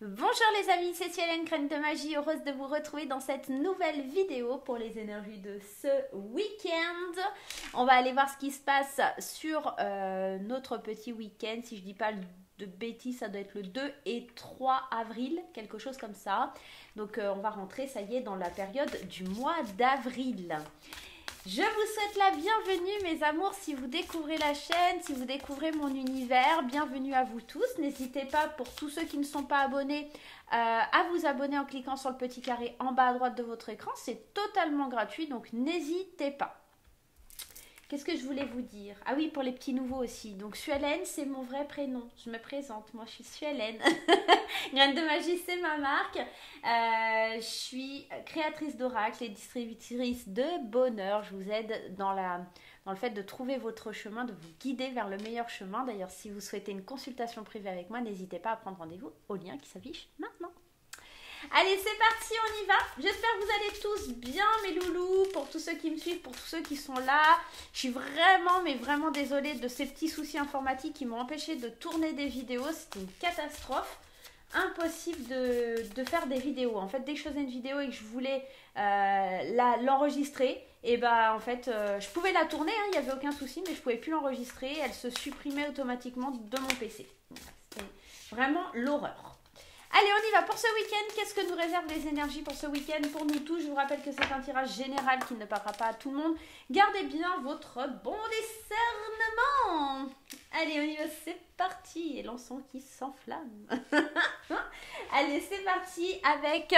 Bonjour les amis, c'est Cielène, Graine de Magie, heureuse de vous retrouver dans cette nouvelle vidéo pour les énergies de ce week-end. On va aller voir ce qui se passe sur notre petit week-end. Si je dis pas de bêtises, ça doit être le 2 et 3 avril, quelque chose comme ça. Donc on va rentrer, ça y est, dans la période du mois d'avril. Je vous souhaite la bienvenue mes amours si vous découvrez la chaîne, si vous découvrez mon univers, bienvenue à vous tous. N'hésitez pas pour tous ceux qui ne sont pas abonnés à vous abonner en cliquant sur le petit carré en bas à droite de votre écran. C'est totalement gratuit donc n'hésitez pas. Qu'est-ce que je voulais vous dire? Ah oui, pour les petits nouveaux aussi. Donc Suélène, c'est mon vrai prénom. Je me présente, moi je suis Suélène. Graine de Magie, c'est ma marque. Je suis créatrice d'oracles et distributrice de bonheur. Je vous aide dans le fait de trouver votre chemin, de vous guider vers le meilleur chemin. D'ailleurs, si vous souhaitez une consultation privée avec moi, n'hésitez pas à prendre rendez-vous au lien qui s'affiche maintenant. Allez, c'est parti, on y va. J'espère que vous allez tous bien, mes loulous. Pour tous ceux qui me suivent, pour tous ceux qui sont là. Je suis vraiment, mais vraiment désolée de ces petits soucis informatiques qui m'ont empêché de tourner des vidéos. C'était une catastrophe. Impossible de faire des vidéos. En fait, dès que je faisais une vidéo et que je voulais l'enregistrer, et bah en fait, je pouvais la tourner, il n'y avait aucun souci, mais je pouvais plus l'enregistrer. Elle se supprimait automatiquement de mon PC. C'était vraiment l'horreur. Allez, on y va pour ce week-end. Qu'est-ce que nous réservent les énergies pour ce week-end? Pour nous tous, je vous rappelle que c'est un tirage général qui ne parlera pas à tout le monde. Gardez bien votre bon discernement. Allez, on y va, c'est parti. Et l'encens qui s'enflamme. Allez, c'est parti avec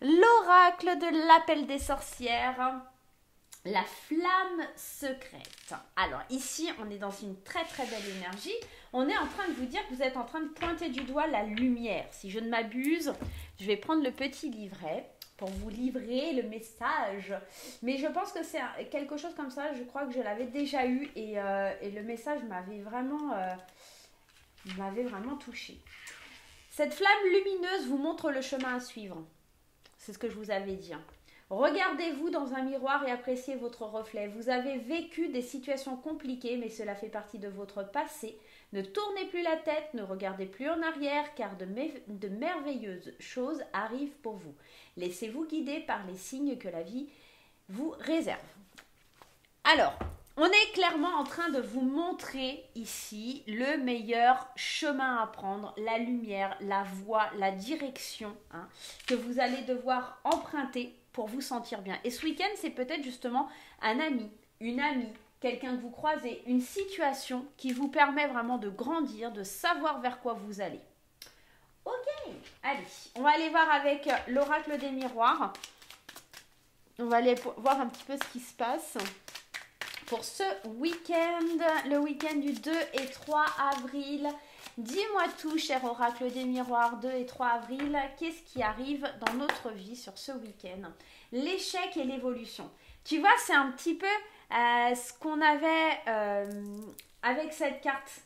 l'oracle de l'appel des sorcières. La flamme secrète. Alors ici, on est dans une très très belle énergie. On est en train de vous dire que vous êtes en train de pointer du doigt la lumière. Si je ne m'abuse, je vais prendre le petit livret pour vous livrer le message. Mais je pense que c'est quelque chose comme ça. Je crois que je l'avais déjà eu et le message m'avait vraiment touchée. Cette flamme lumineuse vous montre le chemin à suivre. C'est ce que je vous avais dit. Regardez-vous dans un miroir et appréciez votre reflet. Vous avez vécu des situations compliquées, mais cela fait partie de votre passé. Ne tournez plus la tête, ne regardez plus en arrière, car de merveilleuses choses arrivent pour vous. Laissez-vous guider par les signes que la vie vous réserve. Alors, on est clairement en train de vous montrer ici le meilleur chemin à prendre, la lumière, la voie, la direction que vous allez devoir emprunter pour vous sentir bien. Et ce week-end, c'est peut-être justement un ami, une amie, quelqu'un que vous croisez, une situation qui vous permet vraiment de grandir, de savoir vers quoi vous allez. Ok, allez, on va aller voir avec l'oracle des miroirs. On va aller voir un petit peu ce qui se passe pour ce week-end, le week-end du 2 et 3 avril. Dis-moi tout, cher oracle des miroirs, 2 et 3 avril, qu'est-ce qui arrive dans notre vie sur ce week-end? L'échec et l'évolution. Tu vois, c'est un petit peu ce qu'on avait avec cette carte.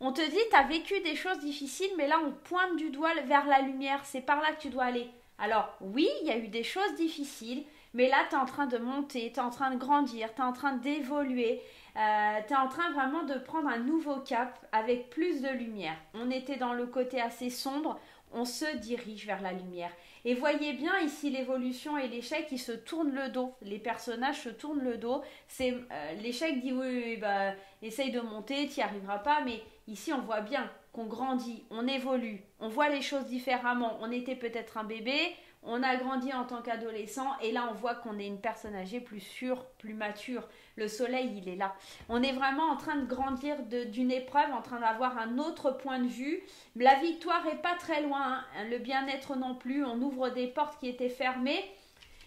On te dit, tu as vécu des choses difficiles, mais là, on pointe du doigt vers la lumière. C'est par là que tu dois aller. Alors, oui, il y a eu des choses difficiles, mais là, tu es en train de monter, tu es en train de grandir, tu es en train d'évoluer. Tu es en train vraiment de prendre un nouveau cap avec plus de lumière. On était dans le côté assez sombre, on se dirige vers la lumière. Et voyez bien ici l'évolution et l'échec, ils se tournent le dos. Les personnages se tournent le dos. L'échec dit oui, bah, essaye de monter, tu n'y arriveras pas. Mais ici, on voit bien qu'on grandit, on évolue, on voit les choses différemment. On était peut-être un bébé, on a grandi en tant qu'adolescent et là, on voit qu'on est une personne âgée plus sûre, plus mature. Le soleil, il est là. On est vraiment en train de grandir d'une épreuve, en train d'avoir un autre point de vue. La victoire n'est pas très loin, le bien-être non plus. On ouvre des portes qui étaient fermées.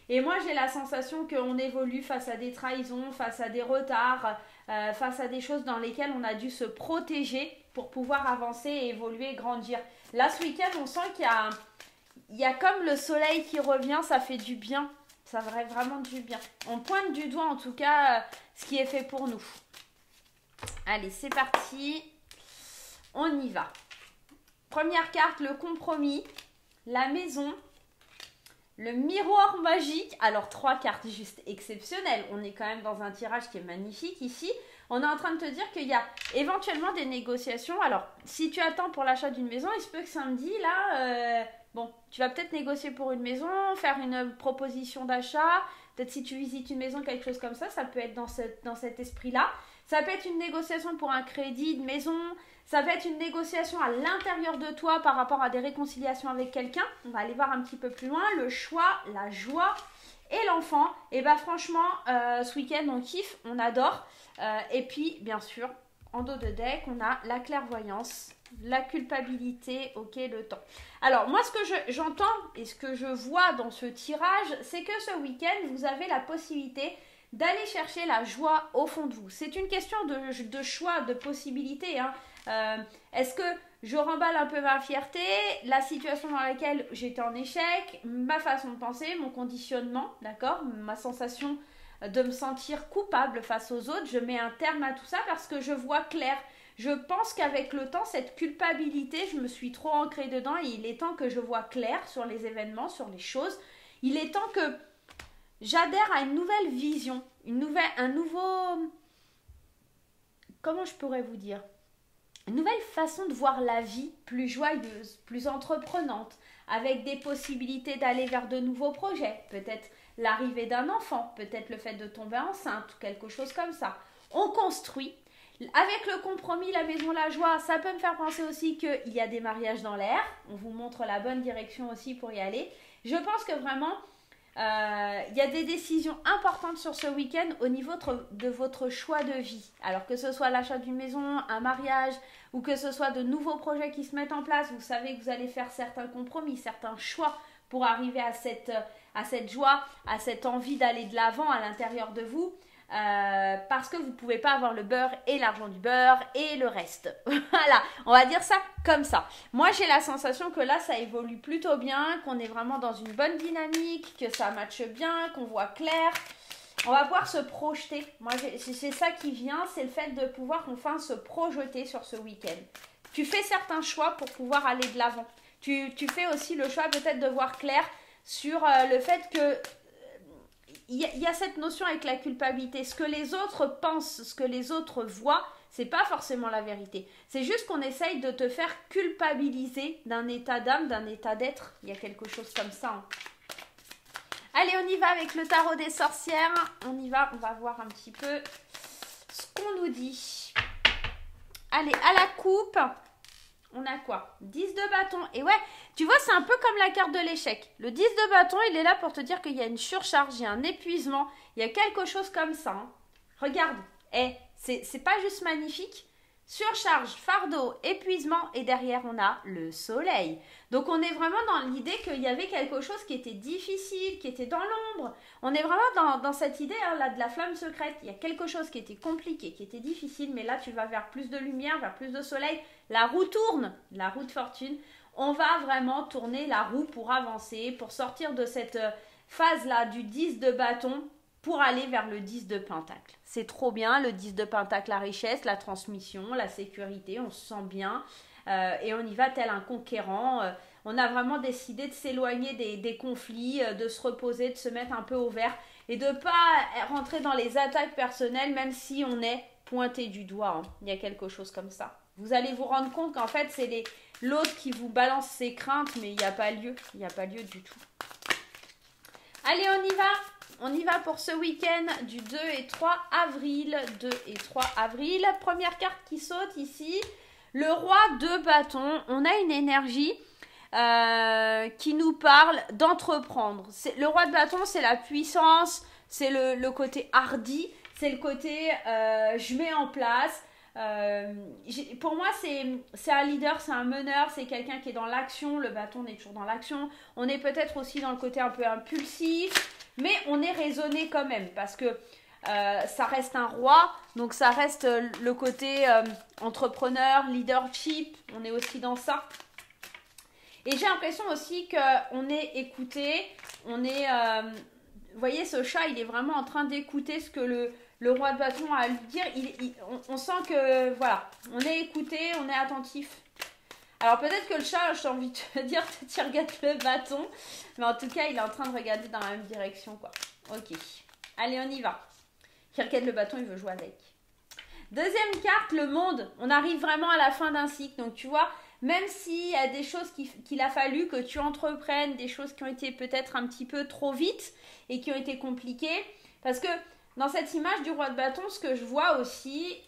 Et moi, j'ai la sensation qu'on évolue face à des trahisons, face à des retards, face à des choses dans lesquelles on a dû se protéger pour pouvoir avancer, évoluer, grandir. Là, ce week-end, on sent qu'il y a comme le soleil qui revient, ça fait du bien. Ça ferait vraiment du bien. On pointe du doigt en tout cas ce qui est fait pour nous. Allez, c'est parti. On y va. Première carte, le compromis. La maison. Le miroir magique. Alors, 3 cartes juste exceptionnelles. On est quand même dans un tirage qui est magnifique ici. On est en train de te dire qu'il y a éventuellement des négociations. Alors, si tu attends pour l'achat d'une maison, il se peut que samedi, là, bon, tu vas peut-être négocier pour une maison, faire une proposition d'achat. Peut-être si tu visites une maison, quelque chose comme ça peut être dans cet esprit-là. Ça peut être une négociation pour un crédit de maison. Ça peut être une négociation à l'intérieur de toi par rapport à des réconciliations avec quelqu'un. On va aller voir un petit peu plus loin. Le choix, la joie et l'enfant. Et bah franchement, ce week-end, on kiffe, on adore. Et puis, bien sûr, en dos de deck, on a la clairvoyance, la culpabilité, ok, le temps. Alors, moi, ce que j'entends et ce que je vois dans ce tirage, c'est que ce week-end, vous avez la possibilité d'aller chercher la joie au fond de vous. C'est une question de choix, de possibilité. Est-ce que je remballe un peu ma fierté, la situation dans laquelle j'étais en échec, ma façon de penser, mon conditionnement, d'accord, ma sensation de me sentir coupable face aux autres, je mets un terme à tout ça parce que je vois clair. Je pense qu'avec le temps, cette culpabilité, je me suis trop ancrée dedans et il est temps que je vois clair sur les événements, sur les choses. Il est temps que j'adhère à une nouvelle vision, un nouveau... Comment je pourrais vous dire ? Une nouvelle façon de voir la vie, plus joyeuse, plus entreprenante, avec des possibilités d'aller vers de nouveaux projets. Peut-être l'arrivée d'un enfant, peut-être le fait de tomber enceinte, ou quelque chose comme ça. On construit. Avec le compromis, la maison, la joie, ça peut me faire penser aussi qu'il y a des mariages dans l'air. On vous montre la bonne direction aussi pour y aller. Je pense que vraiment... il y a des décisions importantes sur ce week-end au niveau de votre choix de vie. Alors que ce soit l'achat d'une maison, un mariage ou que ce soit de nouveaux projets qui se mettent en place, vous savez que vous allez faire certains compromis, certains choix pour arriver à cette joie, à cette envie d'aller de l'avant à l'intérieur de vous. Parce que vous ne pouvez pas avoir le beurre et l'argent du beurre et le reste. Voilà, on va dire ça comme ça. Moi, j'ai la sensation que là, ça évolue plutôt bien, qu'on est vraiment dans une bonne dynamique, que ça matche bien, qu'on voit clair. On va pouvoir se projeter. Moi, c'est ça qui vient, c'est le fait de pouvoir enfin se projeter sur ce week-end. Tu fais certains choix pour pouvoir aller de l'avant. Tu fais aussi le choix peut-être de voir clair sur le fait que il y a cette notion avec la culpabilité. Ce que les autres pensent, ce que les autres voient, c'est pas forcément la vérité. C'est juste qu'on essaye de te faire culpabiliser d'un état d'âme, d'un état d'être. Il y a quelque chose comme ça. Allez, on y va avec le tarot des sorcières. On y va, on va voir un petit peu ce qu'on nous dit. Allez, à la coupe, on a quoi? 10 de bâton. Et ouais, tu vois, c'est un peu comme la carte de l'échec. Le 10 de bâton, il est là pour te dire qu'il y a une surcharge, il y a un épuisement, il y a quelque chose comme ça. Regarde, c'est pas juste magnifique. Surcharge, fardeau, épuisement et derrière on a le soleil. Donc on est vraiment dans l'idée qu'il y avait quelque chose qui était difficile, qui était dans l'ombre. On est vraiment dans cette idée là de la flamme secrète. Il y a quelque chose qui était compliqué, qui était difficile, mais là tu vas vers plus de lumière, vers plus de soleil. La roue tourne, la roue de fortune. On va vraiment tourner la roue pour avancer, pour sortir de cette phase là du 10 de bâton pour aller vers le 10 de pentacle. C'est trop bien, le 10 de pentacle, la richesse, la transmission, la sécurité, on se sent bien et on y va tel un conquérant. On a vraiment décidé de s'éloigner des conflits, de se reposer, de se mettre un peu au vert et de ne pas rentrer dans les attaques personnelles même si on est pointé du doigt. Il y a quelque chose comme ça. Vous allez vous rendre compte qu'en fait c'est l'autre qui vous balance ses craintes mais il n'y a pas lieu, il n'y a pas lieu du tout. Allez, on y va. On y va pour ce week-end du 2 et 3 avril. 2 et 3 avril. Première carte qui saute ici. Le roi de bâton. On a une énergie qui nous parle d'entreprendre. Le roi de bâton, c'est la puissance. C'est le côté hardi. C'est le côté je mets en place. Pour moi, c'est un leader, c'est un meneur, c'est quelqu'un qui est dans l'action. Le bâton, on est toujours dans l'action. On est peut-être aussi dans le côté un peu impulsif. Mais on est raisonné quand même parce que ça reste un roi, donc ça reste le côté entrepreneur, leadership, on est aussi dans ça. Et j'ai l'impression aussi qu'on est écouté, on est... vous voyez, ce chat, il est vraiment en train d'écouter ce que le roi de bâton a à lui dire. On sent que, voilà, on est écouté, on est attentif. Alors peut-être que le chat, j'ai envie de te dire, tu regardes le bâton. Mais en tout cas, il est en train de regarder dans la même direction, quoi. Ok. Allez, on y va. Il regarde le bâton, il veut jouer avec. Deuxième carte, le monde. On arrive vraiment à la fin d'un cycle. Donc tu vois, même s'il y a des choses qu'il a fallu que tu entreprennes, des choses qui ont été peut-être un petit peu trop vite et qui ont été compliquées. Parce que dans cette image du roi de bâton, ce que je vois aussi,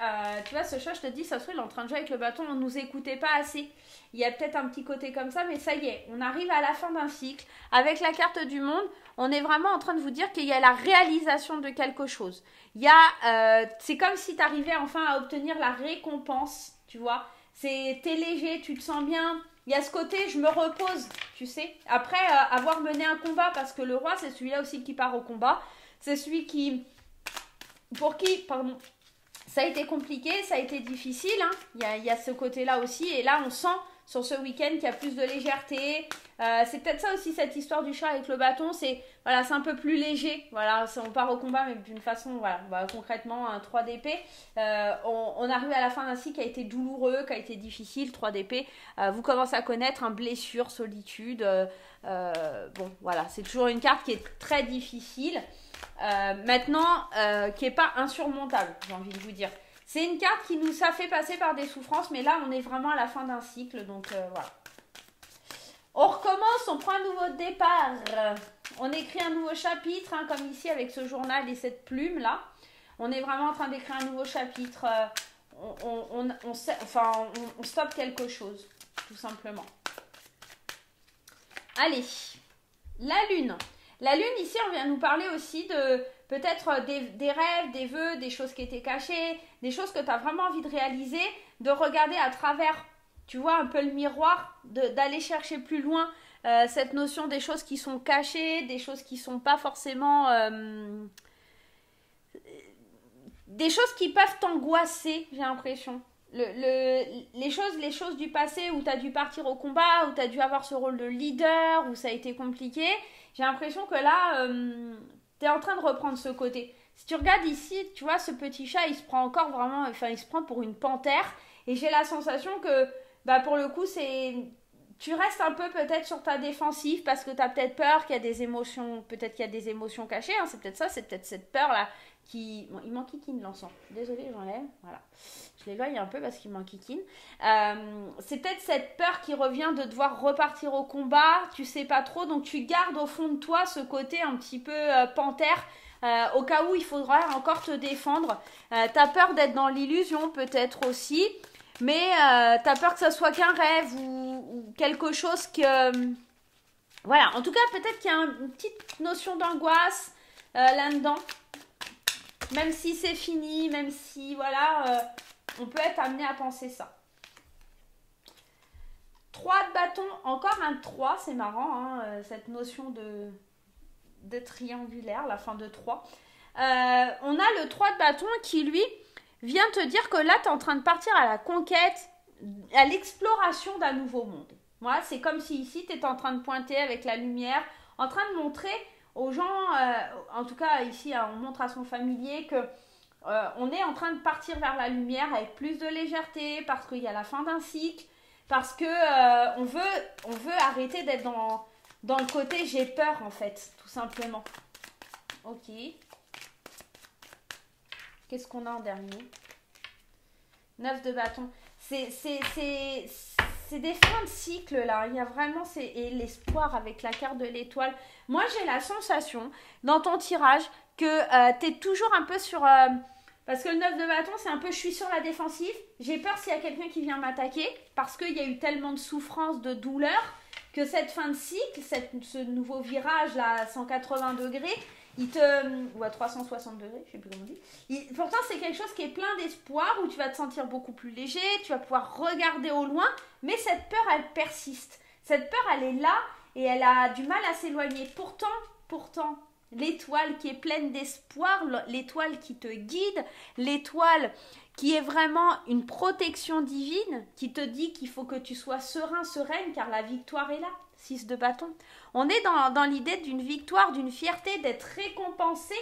tu vois, ce chat, je te dis, ça se trouve, il est en train de jouer avec le bâton, on ne nous écoutait pas assez. Il y a peut-être un petit côté comme ça, mais ça y est, on arrive à la fin d'un cycle. Avec la carte du monde, on est vraiment en train de vous dire qu'il y a la réalisation de quelque chose. C'est comme si tu arrivais enfin à obtenir la récompense, tu vois. T'es léger, tu te sens bien. Il y a ce côté, je me repose, tu sais. Après avoir mené un combat, parce que le roi, c'est celui-là aussi qui part au combat. C'est celui pour qui, pardon, ça a été compliqué, ça a été difficile. Hein. Il y a ce côté-là aussi. Et là, on sent sur ce week-end qu'il y a plus de légèreté. C'est peut-être ça aussi, cette histoire du chat avec le bâton. C'est un peu plus léger. Voilà, on part au combat, mais d'une façon, voilà, concrètement, un 3 d'épée. On arrive à la fin d'un cycle qui a été douloureux, qui a été difficile. 3 d'épée. Vous commencez à connaître blessure, solitude. Bon, voilà, c'est toujours une carte qui est très difficile. Maintenant, qui n'est pas insurmontable, j'ai envie de vous dire. C'est une carte qui nous a fait passer par des souffrances, mais là, on est vraiment à la fin d'un cycle, donc voilà. On recommence, on prend un nouveau départ. On écrit un nouveau chapitre, hein, comme ici avec ce journal et cette plume-là. On est vraiment en train d'écrire un nouveau chapitre. On stoppe quelque chose, tout simplement. Allez, la lune. La lune, ici, on vient nous parler aussi de peut-être des rêves, des vœux, des choses qui étaient cachées, des choses que tu as vraiment envie de réaliser, de regarder à travers, tu vois, un peu le miroir, d'aller chercher plus loin cette notion des choses qui sont cachées, des choses qui ne sont pas forcément... des choses qui peuvent t'angoisser, j'ai l'impression. Les choses du passé où tu as dû partir au combat, où tu as dû avoir ce rôle de leader, où ça a été compliqué, j'ai l'impression que là, tu es en train de reprendre ce côté. Si tu regardes ici, tu vois, ce petit chat, il se prend encore vraiment, il se prend pour une panthère, et j'ai la sensation que, pour le coup, tu restes un peu peut-être sur ta défensive parce que tu as peut-être peur qu'il y a des émotions, cachées, hein, c'est peut-être ça, c'est peut-être cette peur-là qui... Bon, il m'enquiquine l'encens, désolée, j'enlève, voilà. Je l'éloigne un peu parce qu'il m'enquiquine. C'est peut-être cette peur qui revient de devoir repartir au combat, tu sais pas trop, donc tu gardes au fond de toi ce côté un petit peu panthère, au cas où il faudra encore te défendre. T'as peur d'être dans l'illusion peut-être aussi, mais t'as peur que ça soit qu'un rêve ou quelque chose que... voilà, en tout cas peut-être qu'il y a une petite notion d'angoisse là-dedans. Même si c'est fini, même si, voilà, on peut être amené à penser ça. 3 de bâton, encore un 3, c'est marrant, hein, cette notion de triangulaire, la fin de 3. On a le 3 de bâton qui, lui, vient te dire que là, tu es en train de partir à la conquête, à l'exploration d'un nouveau monde. Voilà, c'est comme si ici, tu étais en train de pointer avec la lumière, en train de montrer aux gens, en tout cas ici, on montre à son familier que on est en train de partir vers la lumière avec plus de légèreté, parce qu'il y a la fin d'un cycle, parce que on veut arrêter d'être dans le côté j'ai peur en fait, tout simplement. Ok. Qu'est-ce qu'on a en dernier? 9 de bâton. C'est des fins de cycle là. Il y a vraiment et l'espoir avec la carte de l'étoile. Moi, j'ai la sensation dans ton tirage que tu es toujours un peu sur... parce que le 9 de bâton, c'est un peu je suis sur la défensive. J'ai peur s'il y a quelqu'un qui vient m'attaquer parce qu'il y a eu tellement de souffrance, de douleur que cette fin de cycle, ce nouveau virage là à 180 degrés, ou à 360 degrés, je sais plus comment on dit. Pourtant, c'est quelque chose qui est plein d'espoir, où tu vas te sentir beaucoup plus léger, tu vas pouvoir regarder au loin, mais cette peur, elle persiste. Cette peur, elle est là, et elle a du mal à s'éloigner. Pourtant, l'étoile qui est pleine d'espoir, l'étoile qui te guide, l'étoile qui est vraiment une protection divine, qui te dit qu'il faut que tu sois serein, sereine, car la victoire est là. 6 de bâton. On est dans l'idée d'une victoire, d'une fierté, d'être récompensé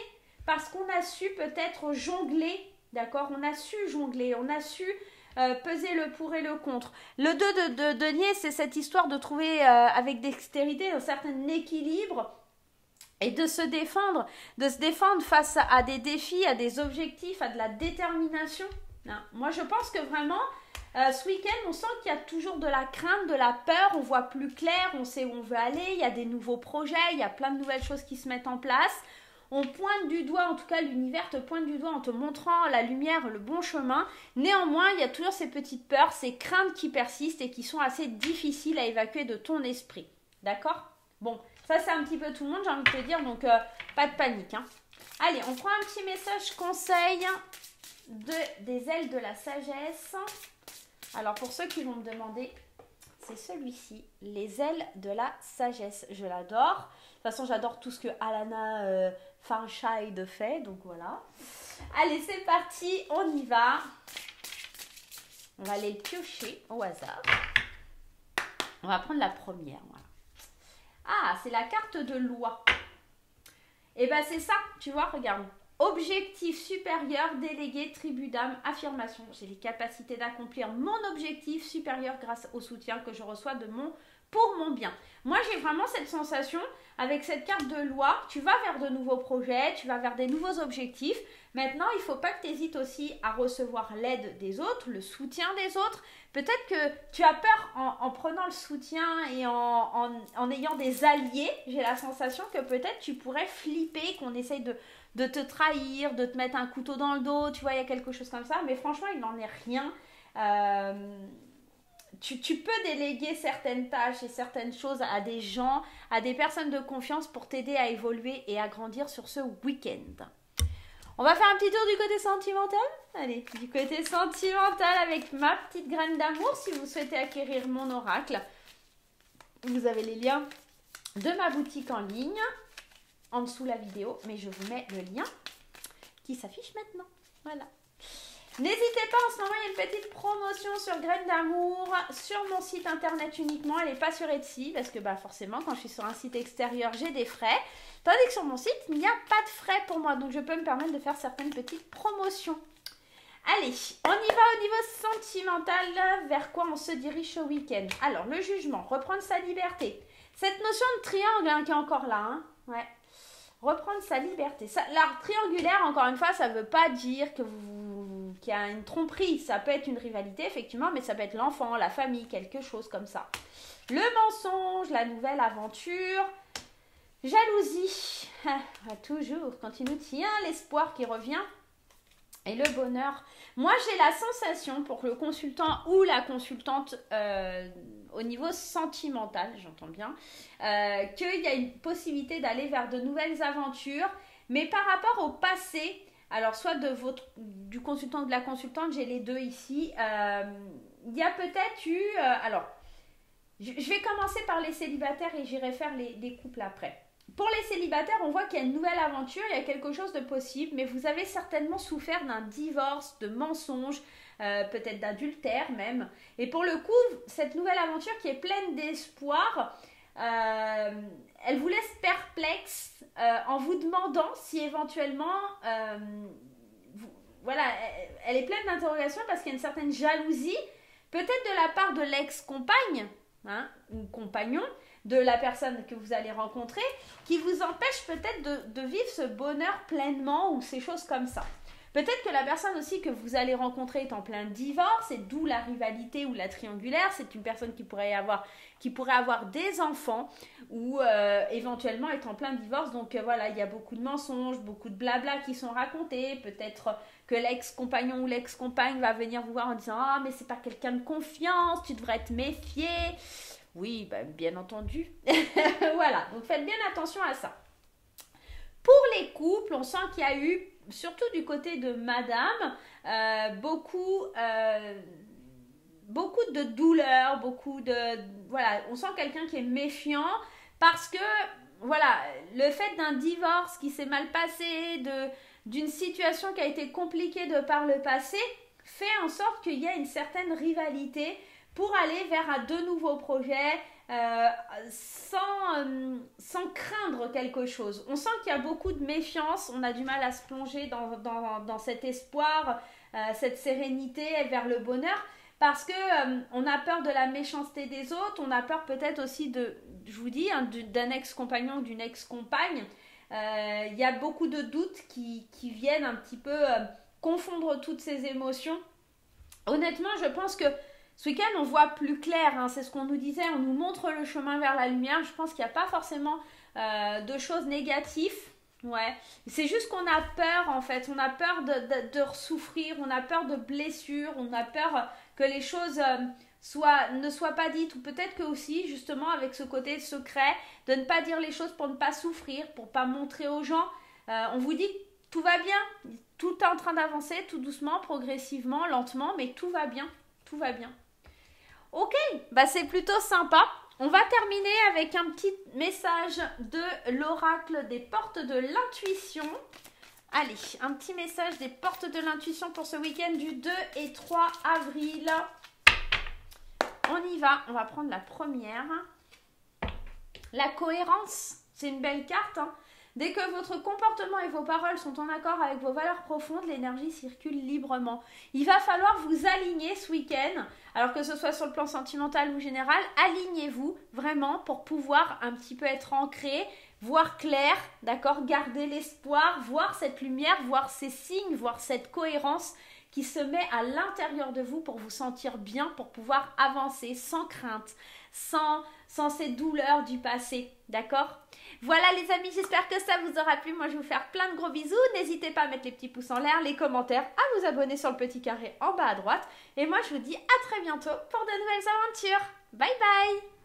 parce qu'on a su peut-être jongler, d'accord? On a su jongler, on a su peser le pour et le contre. Le 2 de denier, c'est cette histoire de trouver avec dextérité un certain équilibre et de se défendre face à des défis, à des objectifs, à de la détermination, Hein. Moi, je pense que vraiment, ce week-end, on sent qu'il y a toujours de la crainte, de la peur, on voit plus clair, on sait où on veut aller, il y a des nouveaux projets, il y a plein de nouvelles choses qui se mettent en place. On pointe du doigt, en tout cas l'univers te pointe du doigt en te montrant la lumière, le bon chemin. Néanmoins, il y a toujours ces petites peurs, ces craintes qui persistent et qui sont assez difficiles à évacuer de ton esprit. D'accord? Bon, ça c'est un petit peu tout le monde, j'ai envie de te dire, donc pas de panique. Hein. Allez, on prend un petit message conseil des ailes de la sagesse. Alors pour ceux qui vont me demander, c'est celui-ci, les ailes de la sagesse. Je l'adore. De toute façon, j'adore tout ce que Alana Farshide fait, donc voilà. Allez, c'est parti, on y va. On va aller le piocher au hasard. On va prendre la première, voilà. Ah, c'est la carte de loi. Et bien, c'est ça, tu vois, regarde. Objectif supérieur, délégué, tribu d'âme, affirmation. J'ai les capacités d'accomplir mon objectif supérieur grâce au soutien que je reçois pour mon bien. Moi, j'ai vraiment cette sensation, avec cette carte de loi, tu vas vers de nouveaux projets, tu vas vers des nouveaux objectifs. Maintenant, il ne faut pas que tu hésites aussi à recevoir l'aide des autres, le soutien des autres. Peut-être que tu as peur en prenant le soutien et en ayant des alliés. J'ai la sensation que peut-être tu pourrais flipper, qu'on essaye de te trahir, de te mettre un couteau dans le dos. Tu vois, il y a quelque chose comme ça. Mais franchement, il n'en est rien. Tu peux déléguer certaines tâches et certaines choses à des gens, à des personnes de confiance pour t'aider à évoluer et à grandir sur ce week-end. On va faire un petit tour du côté sentimental. Allez, du côté sentimental avec ma petite graine d'amour. Si vous souhaitez acquérir mon oracle, vous avez les liens de ma boutique en ligne en dessous la vidéo. Mais je vous mets le lien qui s'affiche maintenant. Voilà. N'hésitez pas, en ce moment, il y a une petite promotion sur Graines d'amour sur mon site internet uniquement. Elle n'est pas sur Etsy parce que forcément, quand je suis sur un site extérieur, j'ai des frais. Tandis que sur mon site, il n'y a pas de frais pour moi. Donc, je peux me permettre de faire certaines petites promotions. Allez, on y va au niveau sentimental. Vers quoi on se dirige ce week-end? Alors, le jugement, reprendre sa liberté. Cette notion de triangle qui est encore là. Hein, ouais. Reprendre sa liberté. L'art triangulaire, encore une fois, ça ne veut pas dire qu'il y a une tromperie. Ça peut être une rivalité, effectivement, mais ça peut être l'enfant, la famille, quelque chose comme ça. Le mensonge, la nouvelle aventure, jalousie, toujours, quand il nous tient l'espoir qui revient, et le bonheur. Moi, j'ai la sensation pour le consultant ou la consultante au niveau sentimental, j'entends bien, qu'il y a une possibilité d'aller vers de nouvelles aventures, mais par rapport au passé, alors soit du consultant ou de la consultante, j'ai les deux ici, il y a peut-être eu, alors, je vais commencer par les célibataires et j'irai faire les couples après. Pour les célibataires, on voit qu'il y a une nouvelle aventure, il y a quelque chose de possible, mais vous avez certainement souffert d'un divorce, de mensonges, peut-être d'adultère même. Et pour le coup, cette nouvelle aventure qui est pleine d'espoir, elle vous laisse perplexe en vous demandant si éventuellement, voilà, elle est pleine d'interrogations parce qu'il y a une certaine jalousie, peut-être de la part de l'ex-compagne, hein, ou compagnon, de la personne que vous allez rencontrer, qui vous empêche peut-être de vivre ce bonheur pleinement ou ces choses comme ça. Peut-être que la personne aussi que vous allez rencontrer est en plein divorce, et d'où la rivalité ou la triangulaire. C'est une personne qui pourrait avoir des enfants ou éventuellement être en plein divorce. Donc voilà, il y a beaucoup de mensonges, beaucoup de blabla qui sont racontés. Peut-être que l'ex-compagnon ou l'ex-compagne va venir vous voir en disant « Ah, mais c'est pas quelqu'un de confiance, tu devrais te méfier ». Oui, bien entendu. Voilà, donc faites bien attention à ça. Pour les couples, on sent qu'il y a eu, surtout du côté de madame, beaucoup de douleur, voilà, on sent quelqu'un qui est méfiant parce que, voilà, le fait d'un divorce qui s'est mal passé, d'une situation qui a été compliquée de par le passé, fait en sorte qu'il y a une certaine rivalité pour aller vers de nouveaux projets sans craindre quelque chose. On sent qu'il y a beaucoup de méfiance, on a du mal à se plonger dans cet espoir, cette sérénité vers le bonheur, parce que on a peur de la méchanceté des autres, on a peur peut-être aussi je vous dis, d'un ex-compagnon ou d'une ex-compagne. Il y a beaucoup de doutes qui viennent un petit peu confondre toutes ces émotions. Honnêtement, je pense que ce week-end, on voit plus clair, hein, c'est ce qu'on nous disait, on nous montre le chemin vers la lumière. Je pense qu'il n'y a pas forcément de choses négatives. Ouais, c'est juste qu'on a peur en fait, on a peur de souffrir, on a peur de blessures, on a peur que les choses ne soient pas dites, ou peut-être que aussi justement avec ce côté secret, de ne pas dire les choses pour ne pas souffrir, pour ne pas montrer aux gens. On vous dit que tout va bien, tout est en train d'avancer, tout doucement, progressivement, lentement, mais tout va bien, tout va bien. Ok, bah c'est plutôt sympa. On va terminer avec un petit message de l'oracle des portes de l'intuition. Allez, un petit message des portes de l'intuition pour ce week-end du 2 et 3 avril. On y va, on va prendre la première. La cohérence, c'est une belle carte, hein. Dès que votre comportement et vos paroles sont en accord avec vos valeurs profondes, l'énergie circule librement. Il va falloir vous aligner ce week-end, alors que ce soit sur le plan sentimental ou général, alignez-vous vraiment pour pouvoir un petit peu être ancré, voir clair, d'accord, garder l'espoir, voir cette lumière, voir ces signes, voir cette cohérence qui se met à l'intérieur de vous pour vous sentir bien, pour pouvoir avancer sans crainte, sans ces douleurs du passé, d'accord? Voilà les amis, j'espère que ça vous aura plu. Moi je vais vous faire plein de gros bisous. N'hésitez pas à mettre les petits pouces en l'air, les commentaires, à vous abonner sur le petit carré en bas à droite. Et moi je vous dis à très bientôt pour de nouvelles aventures. Bye bye!